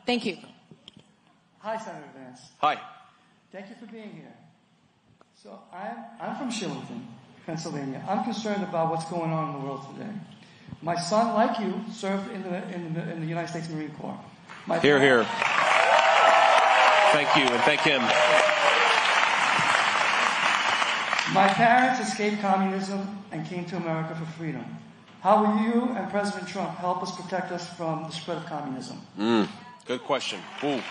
Thank you. Hi, Senator Vance. Hi. Thank you for being here. So I'm from Shillington, Pennsylvania. I'm concerned about what's going on in the world today. My son, like you, served in the United States Marine Corps. Hear, hear. Thank you, and thank him. My parents escaped communism and came to America for freedom. How will you and President Trump help us protect us from the spread of communism? Good question. Ooh.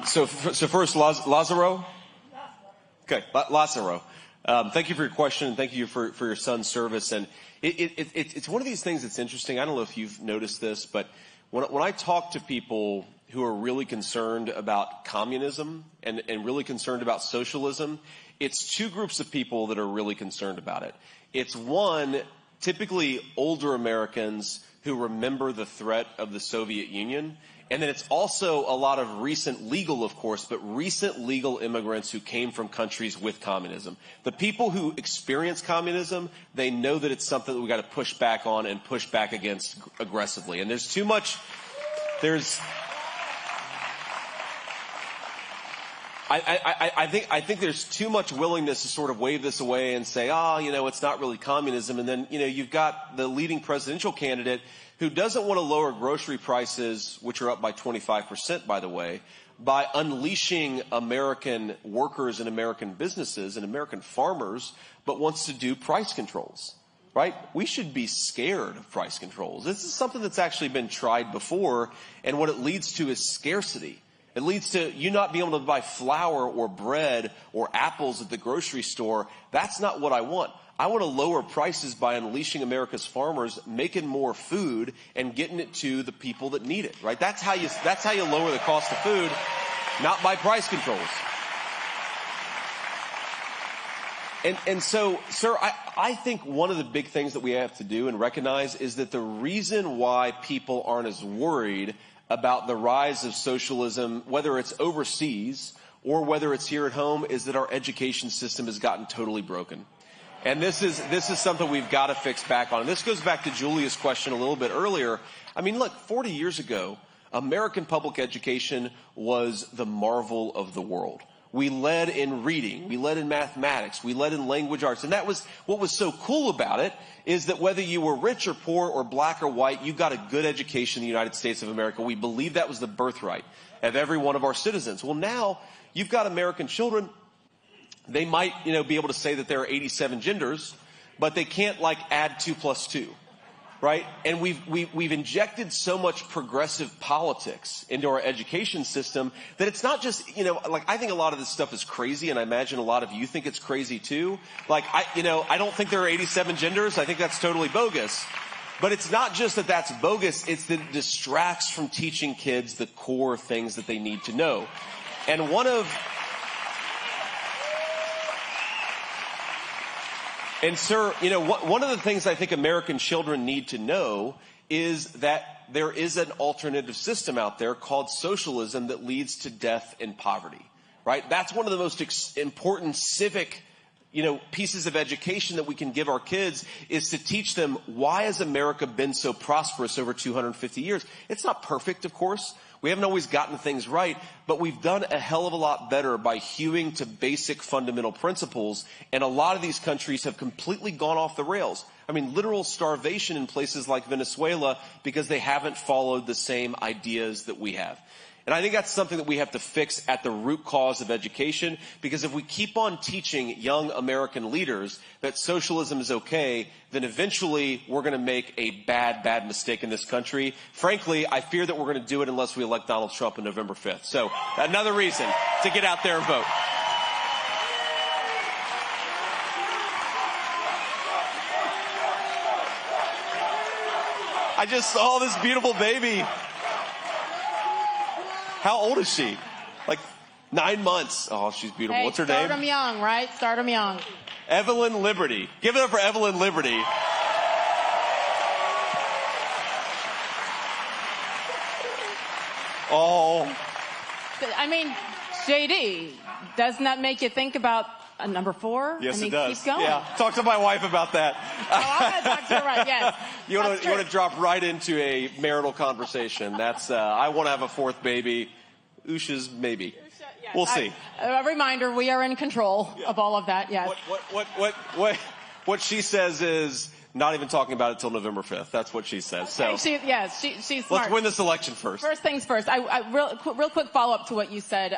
So first, Lazaro? Okay, Lazaro. Thank you for your question, and thank you for your son's service. And it's one of these things that's interesting. I don't know if you've noticed this, but when I talk to people who are really concerned about communism and really concerned about socialism, it's two groups of people that are really concerned about it. It's one, typically older Americans who remember the threat of the Soviet Union. And then it's also a lot of recent legal, of course, but recent legal immigrants who came from countries with communism. The people who experience communism, they know that it's something that we got to push back on and push back against aggressively. And there's too much, I think there's too much willingness to sort of wave this away and say, it's not really communism. And then, you've got the leading presidential candidate who doesn't want to lower grocery prices, which are up by 25%, by the way, by unleashing American workers and American businesses and American farmers, but wants to do price controls, right? We should be scared of price controls. This is something that's actually been tried before, and what it leads to is scarcity. It leads to you not being able to buy flour or bread or apples at the grocery store. That's not what I want. I want to lower prices by unleashing America's farmers, making more food, and getting it to the people that need it, right? That's how you lower the cost of food, not by price controls. And so, sir, I think one of the big things that we have to do and recognize is that the reason why people aren't as worried about the rise of socialism, whether it's overseas or whether it's here at home, is that our education system has gotten totally broken. And this is something we've got to fix back on. And this goes back to Julia's question a little bit earlier. I mean, look, 40 years ago, American public education was the marvel of the world. We led in reading, we led in mathematics, we led in language arts. And that was what was so cool about it, is that whether you were rich or poor or black or white, you got a good education in the United States of America. We believed that was the birthright of every one of our citizens. Well, now you've got American children. They might, be able to say that there are 87 genders, but they can't add 2 plus 2. Right? And we've injected so much progressive politics into our education system that it's not just, I think a lot of this stuff is crazy, and I imagine a lot of you think it's crazy too. I don't think there are 87 genders. I think that's totally bogus. But it's not just that that's bogus, it's that it distracts from teaching kids the core things that they need to know. And And sir, one of the things I think American children need to know is that there is an alternative system out there called socialism that leads to death and poverty, right? That's one of the most important civic, pieces of education that we can give our kids, is to teach them, why has America been so prosperous over 250 years? It's not perfect, of course. We haven't always gotten things right, but we've done a hell of a lot better by hewing to basic fundamental principles, and a lot of these countries have completely gone off the rails. I mean, literal starvation in places like Venezuela because they haven't followed the same ideas that we have. And I think that's something that we have to fix at the root cause of education, because if we keep on teaching young American leaders that socialism is okay, then eventually we're going to make a bad mistake in this country. Frankly, I fear that we're going to do it unless we elect Donald Trump on November 5th. So another reason to get out there and vote. I just saw this beautiful baby. How old is she? 9 months. Oh, she's beautiful. What's her name? Start them young, right? Start them young. Evelyn Liberty. Give it up for Evelyn Liberty. Oh. I mean, JD, doesn't that make you think about Number 4? Yes, I mean, it does. Keep going. Yeah, talk to my wife about that. Oh, I'm going to talk to her, right, yes. You want to drop right into a marital conversation. That's, I want to have a 4th baby. Usha's maybe. Yes, We'll see. A reminder, we are in control of all of that, yes. What she says is not even talking about it till November 5th. That's what she says. So she's smart. let's win this election first. First things first. Real quick follow-up to what you said.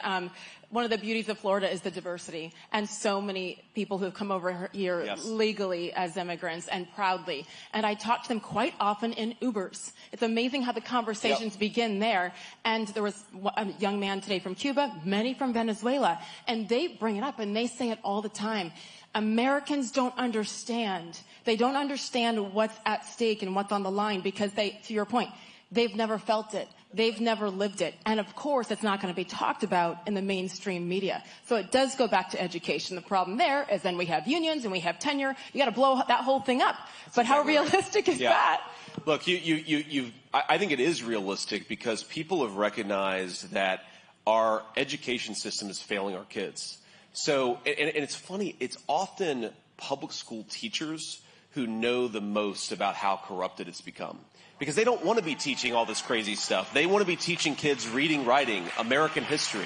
One of the beauties of Florida is the diversity, and so many people who have come over here legally as immigrants and proudly. And I talk to them quite often in Ubers. It's amazing how the conversations begin there. And there was a young man today from Cuba, many from Venezuela, and they bring it up and they say it all the time. Americans don't understand. They don't understand what's at stake and what's on the line because to your point, they've never felt it. They've never lived it. And of course, it's not going to be talked about in the mainstream media. So it does go back to education. The problem there is then we have unions and we have tenure. You got to blow that whole thing up. But how realistic is that? Look, I think it is realistic because people have recognized that our education system is failing our kids. So, and it's funny, it's often public school teachers who know the most about how corrupted it's become. Because they don't want to be teaching all this crazy stuff. They want to be teaching kids reading, writing, American history.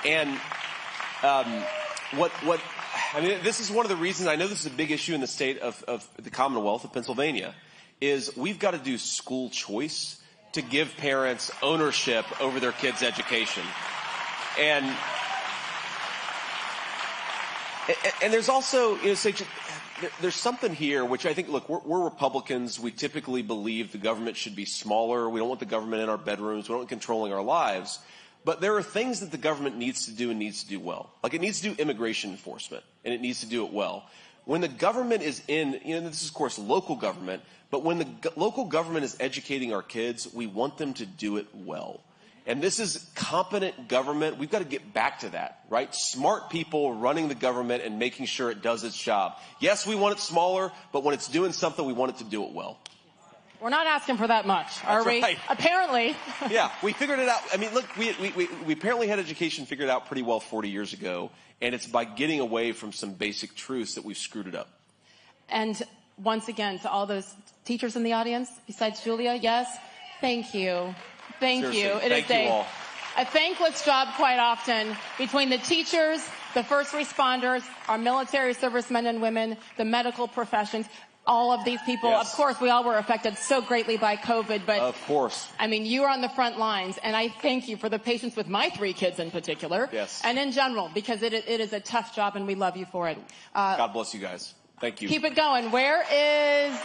And this is one of the reasons, I know this is a big issue in the state of the Commonwealth of Pennsylvania, is we've got to do school choice to give parents ownership over their kids' education. And there's also, there's something here which I think, look, we're Republicans. We typically believe the government should be smaller. We don't want the government in our bedrooms. We don't want controlling our lives. But there are things that the government needs to do and needs to do well. Like it needs to do immigration enforcement, and it needs to do it well. When the government is in, this is of course local government, but when the local government is educating our kids, we want them to do it well. And this is competent government. We've got to get back to that, right? Smart people running the government and making sure it does its job. Yes, we want it smaller, but when it's doing something, we want it to do it well. We're not asking for that much, are we? Right. Apparently. Yeah, we figured it out. I mean, look, we apparently had education figured out pretty well 40 years ago, and it's by getting away from some basic truths that we've screwed it up. And once again, to all those teachers in the audience, besides Julia, yes, thank you. Thank Seriously, you. It thank is you all. a thankless job quite often between the teachers, the first responders, our military servicemen and women, the medical professions, all of these people. Yes. Of course, we all were affected so greatly by COVID, but of course. I mean, you are on the front lines, and I thank you for the patience with my 3 kids in particular, yes, and in general, because it is a tough job, and we love you for it. God bless you guys. Thank you. Keep it going. Where is